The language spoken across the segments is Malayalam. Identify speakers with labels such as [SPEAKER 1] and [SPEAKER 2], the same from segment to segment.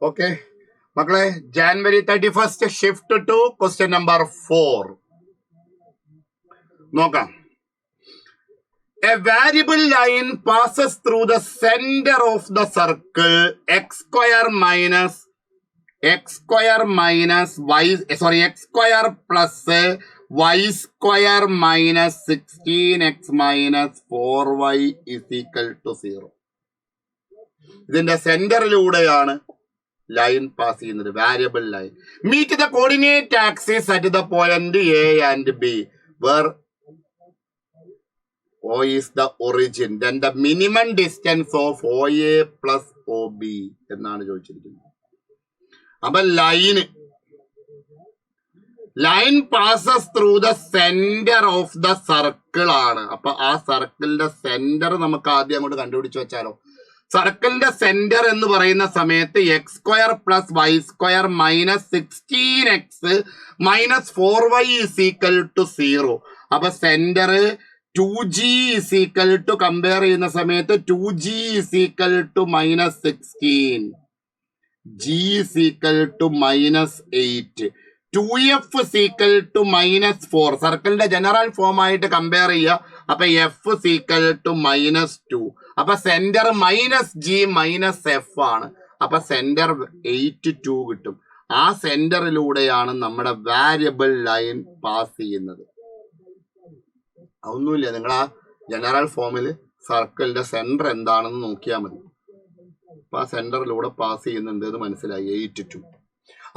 [SPEAKER 1] Okay. മക്കളെ January 31st shift to question number 4. നോക്കാം. A variable line passes through the center of the circle x square plus y square minus 16x minus 4y is equal to 0. ഇതിന്റെ സെന്ററിലൂടെയാണ് ലൈൻ പാസ് ചെയ്യുന്നത്, variable line. Meet the coordinate axis at the point A and B where O is the origin, then the minimum distance of OA plus OB എന്നാണ് ചോദിച്ചിരിക്കുന്നത്. അപ്പൊ line passes through the centre of the circle ആണ്. അപ്പൊ ആ സർക്കിളിന്റെ സെന്റർ നമുക്ക് ആദ്യം അങ്ങോട്ട് കണ്ടുപിടിച്ച് വെച്ചാലോ. സർക്കിളിന്റെ സെന്റർ എന്ന് പറയുന്ന സമയത്ത് X square plus Y square minus 16x minus 4y is equal to 0. അപ്പൊ centre 2g is equal to compare ചെയ്യുന്ന സമയത്ത് 2g is equal to minus 16, g is equal to minus 8, 2f is equal to minus 4. സർക്കിളിന്റെ ജനറൽ ഫോം ആയിട്ട് കമ്പയർ ചെയ്യുക. അപ്പൊ f is equal to minus 2. അപ്പൊ centre minus g minus f ആണ്. അപ്പൊ സെന്റർ 8, 2 കിട്ടും. ആ സെന്ററിലൂടെയാണ് നമ്മുടെ വാരിയബിൾ ലൈൻ പാസ് ചെയ്യുന്നത്. ഒന്നുമില്ല, നിങ്ങൾ ആ ജനറൽ ഫോമിൽ സർക്കിളിന്റെ സെന്റർ എന്താണെന്ന് നോക്കിയാൽ മതി. അപ്പൊ ആ സെന്ററിലൂടെ പാസ് ചെയ്യുന്നുണ്ട് എന്ന് മനസ്സിലായി. 8, 2.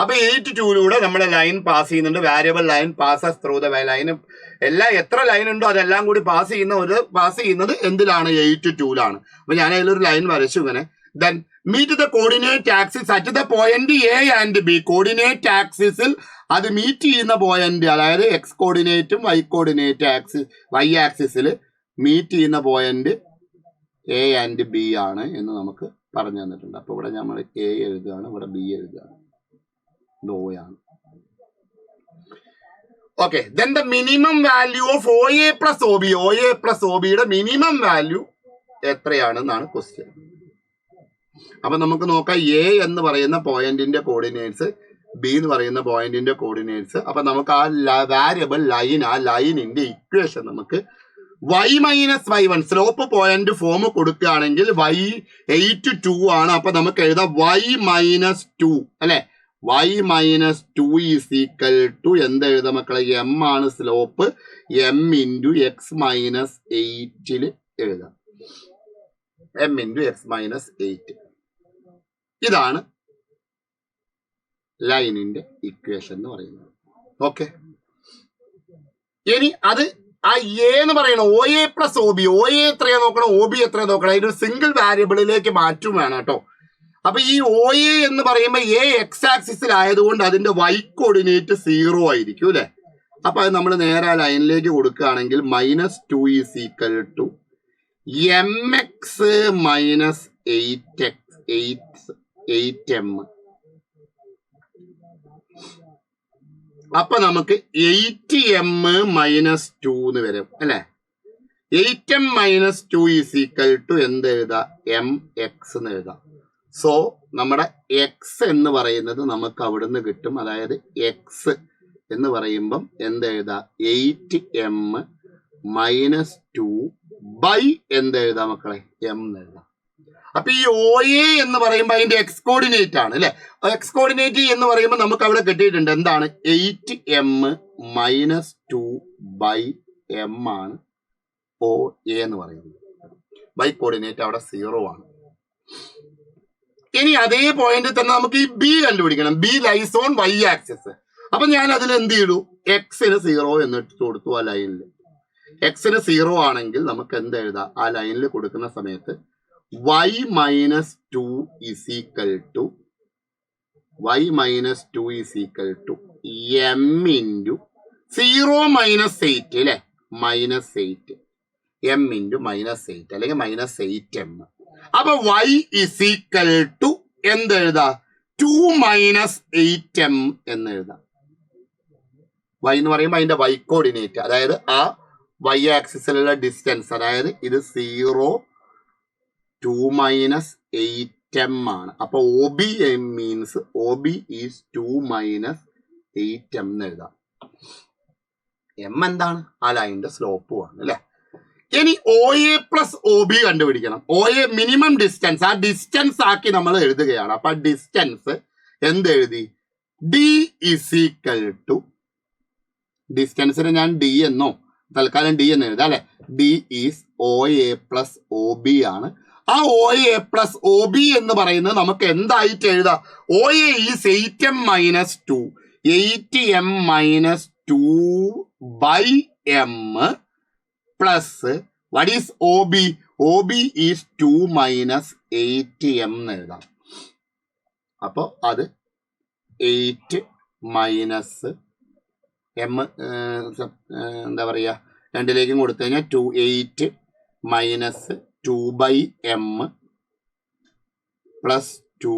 [SPEAKER 1] അപ്പൊ 8, 2 നമ്മുടെ ലൈൻ പാസ് ചെയ്യുന്നുണ്ട്. Variable line passes through the line. എത്ര ലൈൻ ഉണ്ടോ അതെല്ലാം കൂടി പാസ് ചെയ്യുന്നത് എന്തിലാണ്? 8, 2 അപ്പൊ ഞാൻ അതിലൊരു ലൈൻ വരച്ചു ഇങ്ങനെ. Then meet the coordinate axis at the point A and B. Coordinate ആക്സിസിൽ അത് മീറ്റ് ചെയ്യുന്ന പോയിന്റ്, അതായത് എക്സ് കോർഡിനേറ്റും വൈ ആക്സിസിൽ മീറ്റ് ചെയ്യുന്ന പോയിന്റ് എ ആൻഡ് ബി ആണ് എന്ന് നമുക്ക് പറഞ്ഞു തന്നിട്ടുണ്ട്. അപ്പൊ ഇവിടെ നമ്മൾ എ എഴുതുകയാണ്, ഇവിടെ ബി എഴുതുകയാണ്. ഇത് O ആണ്. Okay. Then the minimum value of OA plus OB. OA plus OBയുടെ മിനിമം വാല്യൂ എത്രയാണെന്നാണ് ക്വസ്റ്റ്യൻ. അപ്പൊ നമുക്ക് നോക്കാം. എ എന്ന് പറയുന്ന പോയിന്റിന്റെ കോർഡിനേറ്റ്സ്, ബി എന്ന് പറയുന്ന പോയിന്റിന്റെ കോർഡിനേറ്റ്സ്. അപ്പൊ നമുക്ക് ആ വാരിയബിൾ ലൈൻ, ആ ലൈനിന്റെ ഇക്വേഷൻ നമുക്ക് y minus y1 slope point form കൊടുക്കുകയാണെങ്കിൽ y 8, 2 ആണ്. അപ്പൊ നമുക്ക് എഴുതാം y മൈനസ് 2 അല്ലെ. y minus 2 is equal to എന്ത് എഴുതാം മക്കളെ? m ആണ് slope, m into X minus 8 എഴുതാം. m into X minus 8. ഇതാണ് ലൈനിന്റെ ഇക്വേഷൻ എന്ന് പറയുന്നത്. ഓക്കെ. ഇനി അത് ആ എ എന്ന് പറയണം OA പ്ലസ് OB. OA എത്രയാ നോക്കണം, OB എത്രയാ നോക്കണം. അതിനൊരു സിംഗിൾ വാരിയബിളിലേക്ക് മാറ്റും വേണം കേട്ടോ. അപ്പൊ ഈ OA എന്ന് പറയുമ്പോൾ എ എക്സ് ആക്സിസിലായതുകൊണ്ട് അതിന്റെ y കോർഡിനേറ്റ് 0 ആയിരിക്കും അല്ലെ. അപ്പൊ അത് നമ്മൾ നേരെ ആ ലൈനിലേക്ക് കൊടുക്കുകയാണെങ്കിൽ minus 2 is equal to mx minus 8m. അപ്പൊ നമുക്ക് 8m മൈനസ് 2 എന്ന് വരും അല്ലെ. 8m minus 2 is equal to എന്ത് എഴുതാം? mx എന്ന് എഴുതാം. സോ നമ്മുടെ എക്സ് എന്ന് പറയുന്നത് നമുക്ക് അവിടുന്ന് കിട്ടും. അതായത് എക്സ് എന്ന് പറയുമ്പം എന്ത് എഴുതാം? 8m മൈനസ് 2 ബൈ എന്ത് എഴുതാം മക്കളെ? m എന്ന് എഴുതാം. അപ്പൊ ഈ OA എന്ന് പറയുമ്പോൾ അതിന്റെ എക്സ് കോർഡിനേറ്റ് ആണ് അല്ലെ. എക്സ് കോർഡിനേറ്റ് എന്ന് പറയുമ്പോൾ നമുക്ക് അവിടെ കിട്ടിയിട്ടുണ്ട് എന്താണ്? 8m മൈനസ് 2 ബൈ m ആണ് OA എന്ന് പറയുന്നത്. ബൈ കോർഡിനേറ്റ് അവിടെ 0 ആണ്. ഇനി അതേ പോയിന്റിൽ തന്നെ നമുക്ക് ഈ ബി കണ്ടുപിടിക്കണം. B lies on Y axis. അപ്പൊ ഞാൻ അതിൽ എന്ത് ചെയ്തു? എക്സിന് 0 എന്നിട്ട് കൊടുത്തു. ആ ലൈനിൽ എക്സിന് 0 ആണെങ്കിൽ നമുക്ക് എന്ത് എഴുതാം? ആ ലൈനിൽ കൊടുക്കുന്ന സമയത്ത് y minus 2 is equal to m into 0 minus 8 അല്ലെ. മൈനസ് 8 m ഇൻറ്റു മൈനസ് 8 അല്ലെങ്കിൽ മൈനസ് 8m. അപ്പൊ y ഇസ് ഈക്വൽ ടു എന്ത് എഴുതാ? 2 മൈനസ് 8m എന്ന് എഴുതാം. y എന്ന് പറയുമ്പോൾ അതിന്റെ y കോർഡിനേറ്റ്, അതായത് ആ y ആക്സിസിലുള്ള ഡിസ്റ്റൻസ്, അതായത് ഇത് 0, 2 മൈനസ് 8 8m ആണ്. അപ്പൊ OB means OB is 2 minus 8m എന്ന് എഴുതാം. m എന്താണ്? ആ ലൈനിന്റെ സ്ലോപ്പുമാണ് അല്ലെ. ഇനി OA പ്ലസ് OB കണ്ടുപിടിക്കണം. OA മിനിമം ഡിസ്റ്റൻസ്, ആ ഡിസ്റ്റൻസ് ആക്കി നമ്മൾ എഴുതുകയാണ്. അപ്പൊ ഡിസ്റ്റൻസ് എന്തെഴുതി? D ഇസ് ഈക്വൽ ടു, ഡിസ്റ്റൻസിന് ഞാൻ D എന്നോ തൽക്കാലം D എന്ന് എഴുതാം അല്ലെ. D is OA plus OB ആണ്. ആ OA പ്ലസ് OB എന്ന് പറയുന്നത് നമുക്ക് എന്തായിട്ട് എഴുതാം? OA is 8m minus 2, 8m minus 2/m plus what is OB? OB is 2 minus 8m എന്ന് എഴുതാം. അപ്പോൾ അത് 8 മൈനസ് m എന്താ പറയുക, രണ്ടിലേക്കും കൊടുത്തു കഴിഞ്ഞാൽ 8 minus 2/m plus 2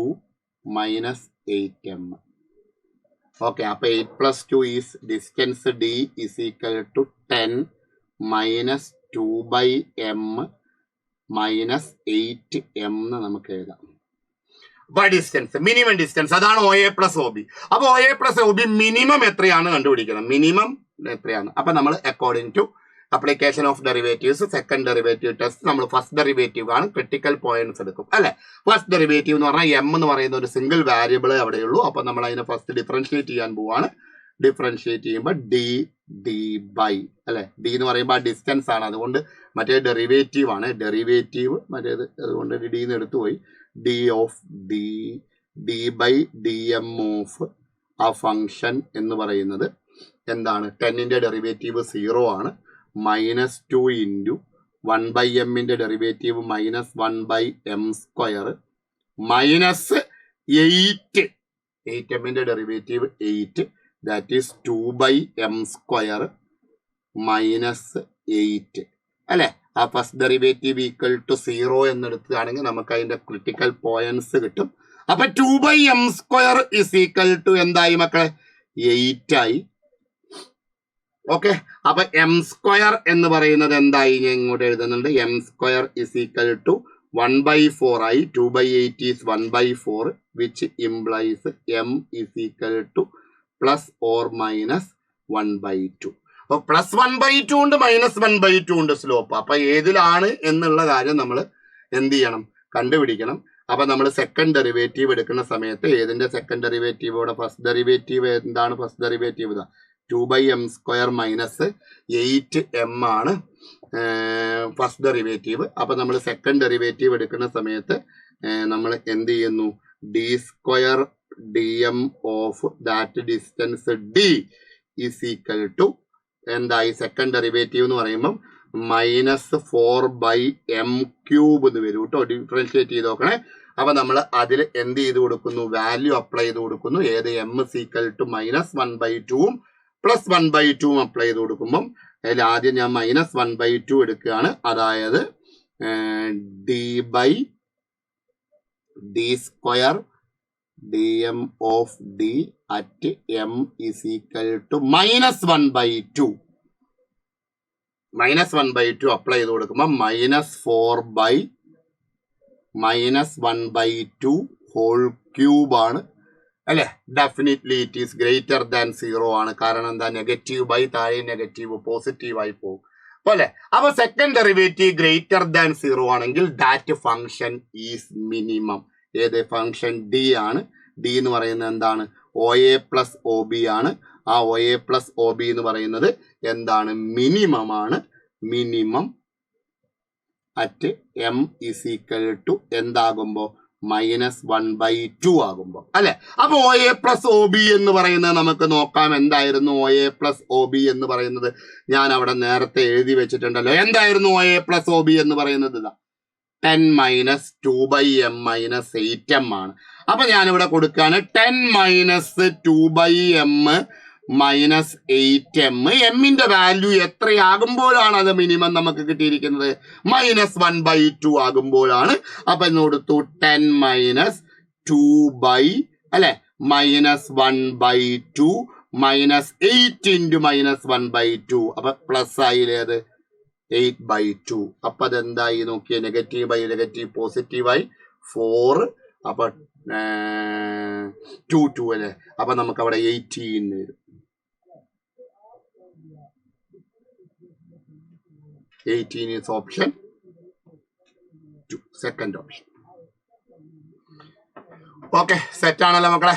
[SPEAKER 1] minus 8m. Okay, അപ്പൊ 8 പ്ലസ് 2 ഈസ് distance D is equal to 10 minus 2/m minus 8m എന്ന് നമുക്ക് എഴുതാം. അപ്പൊ ഡിസ്റ്റൻസ്, മിനിമം ഡിസ്റ്റൻസ്, അതാണ് OA പ്ലസ് OB. അപ്പൊ OA പ്ലസ് OB മിനിമം എത്രയാണ് കണ്ടുപിടിക്കണം. മിനിമം എത്രയാണ്? അപ്പൊ നമ്മൾ according to application of derivatives, second derivative test, നമ്മൾ ഫസ്റ്റ് ഡെറിവേറ്റീവ് ആണ് ക്രിട്ടിക്കൽ പോയിന്റ്സ് എടുക്കും അല്ലെ. ഫസ്റ്റ് ഡെറിവേറ്റീവ് എന്ന് പറഞ്ഞാൽ m എന്ന് പറയുന്ന ഒരു സിംഗിൾ വാരിയബിളേ അവിടെയുള്ളൂ. അപ്പൊ നമ്മൾ അതിനെ ഫസ്റ്റ് ഡിഫറൻഷിയേറ്റ് ചെയ്യാൻ പോവാണ്. ഡിഫറൻഷിയേറ്റ് ചെയ്യുമ്പോൾ d ബൈ അല്ലെ. D എന്ന് പറയുമ്പോൾ ആ ഡിസ്റ്റൻസ് ആണ്, അതുകൊണ്ട് മറ്റേ ഡെറിവേറ്റീവ് ആണ്. ഡെറിവേറ്റീവ് മറ്റേത്, അതുകൊണ്ട് D എന്ന് എടുത്തു പോയി. d of d by dm of ആ ഫംഗ്ഷൻ എന്ന് പറയുന്നത് എന്താണ്? 10ന്റെ ഡെറിവേറ്റീവ് 0 ആണ്. മൈനസ് 2 ഇൻറ്റു 1/mന്റെ ഡെറിവേറ്റീവ് മൈനസ് 1/m² മൈനസ് 8mന്റെ derivative 8, that is 2/m² minus 8 അല്ലെ. ആ ഫസ്റ്റ് ഡെറിവേറ്റീവ് ഈക്വൽ ടു 0 എന്നെടുക്കുകയാണെങ്കിൽ നമുക്ക് അതിന്റെ ക്രിട്ടിക്കൽ പോയിന്റ്സ് കിട്ടും. അപ്പൊ 2/m² ഇസ് ഈക്വൽ ടു എന്തായി മക്കളെ? 8 ആയി. ഓക്കെ, അപ്പൊ m² എന്ന് പറയുന്നത് എന്തായി? ഞാൻ ഇങ്ങോട്ട് എഴുതുന്നുണ്ട്. m² ഇസ് ഈക്വൽ ടു 1/4 ആയി. 2/8 is 1/4 which implies m is equal two plus or minus 1/2. അപ്പൊ പ്ലസ് 1/2 ഉണ്ട്, മൈനസ് 1/2 ഉണ്ട് സ്ലോപ്പ്. അപ്പൊ ഏതിലാണ് എന്നുള്ള കാര്യം നമ്മൾ എന്ത് ചെയ്യണം? കണ്ടുപിടിക്കണം. അപ്പൊ നമ്മൾ സെക്കൻഡ് ഡെറിവേറ്റീവ് എടുക്കുന്ന സമയത്ത് ഏതിന്റെ സെക്കൻഡ് ഡെറിവേറ്റീവ്? ഇവിടെ ഫസ്റ്റ് ഡെറിവേറ്റീവ് എന്താണ്? ഫസ്റ്റ് ഡെറിവേറ്റീവ് ഇതാ 2/m² മൈനസ് 8m ആണ് ഫസ്റ്റ് ഡെറിവേറ്റീവ്. അപ്പൊ നമ്മൾ സെക്കൻഡ് ഡെറിവേറ്റീവ് എടുക്കുന്ന സമയത്ത് നമ്മൾ എന്ത് ചെയ്യുന്നു? d² dm of that distance d is equal to എന്തായി? സെക്കൻഡ് ഡെറിവേറ്റീവ് എന്ന് പറയുമ്പം മൈനസ് 4/m³ എന്ന് വരും കേട്ടോ. ഡിഫറൻഷിയേറ്റ് ചെയ്ത് നോക്കണേ. അപ്പൊ നമ്മൾ അതിൽ എന്ത് ചെയ്ത് കൊടുക്കുന്നു? വാല്യൂ അപ്ലൈ ചെയ്ത് കൊടുക്കുന്നു. ഏത്? m is equal to minus 1/2 plus 1/2 apply ചെയ്ത് കൊടുക്കുമ്പം അതിൽ ആദ്യം ഞാൻ മൈനസ് 1/2 എടുക്കുകയാണ്. അതായത് d/d² dm of d at m is equal to minus 1/2. Minus 1/2 apply ചെയ്ത് കൊടുക്കുമ്പോൾ മൈനസ് 4/-1/2 ഹോൾ ക്യൂബ് ആണ് അല്ലെ. Definitely it is greater than 0 ആണ്. കാരണം എന്താ? നെഗറ്റീവ് ബൈ താഴെ നെഗറ്റീവ് പോസിറ്റീവ് ആയി പോകും അല്ലെ. അപ്പൊ സെക്കൻഡ് ഡെറിവേറ്റീവ് ഗ്രേറ്റർ ദാൻ 0 ആണെങ്കിൽ ദാറ്റ് ഫംഗ്ഷൻ ഈസ് മിനിമം. ഏത് ഫംഗ്ഷൻ? d ആണ്. d എന്ന് പറയുന്നത് എന്താണ്? OA പ്ലസ് OB ആണ്. ആ OA പ്ലസ് OB എന്ന് പറയുന്നത് എന്താണ്? മിനിമം ആണ്. Minimum at m is equal to എന്താകുമ്പോ? മൈനസ് 1/2 ആകുമ്പോ അല്ലെ. അപ്പൊ OA പ്ലസ് OB എന്ന് പറയുന്നത് നമുക്ക് നോക്കാം. എന്തായിരുന്നു OA പ്ലസ് OB എന്ന് പറയുന്നത്? ഞാൻ അവിടെ നേരത്തെ എഴുതി വെച്ചിട്ടുണ്ടല്ലോ. എന്തായിരുന്നു OA പ്ലസ് OB എന്ന് പറയുന്നത്? 10 മൈനസ് 2/m മൈനസ് 8m ആണ്. അപ്പൊ ഞാനിവിടെ കൊടുക്കുകയാണ് 10 മൈനസ് 2/m മൈനസ് 8m. എമ്മിന്റെ വാല്യൂ എത്രയാകുമ്പോഴാണ് അത് മിനിമം നമുക്ക് കിട്ടിയിരിക്കുന്നത്? മൈനസ് 1/2 ആകുമ്പോഴാണ്. അപ്പൊ കൊടുത്തു 10 മൈനസ് 2 അല്ലെ മൈനസ് 1/2 മൈനസ് 8 ഇൻറ്റു മൈനസ് 1/2. അപ്പൊ പ്ലസ് ആയില്ലേത്? 8/2. അപ്പൊ അതെന്തായി നോക്കിയേ? നെഗറ്റീവ് ബൈ നെഗറ്റീവ് പോസിറ്റീവായി 4 അപ്പൊ 2 2 അല്ലേ? അപ്പൊ നമുക്ക് അവിടെ 18 വരും. 18 is option 2, second option. Okay, set ആണല്ലോ മക്കളെ.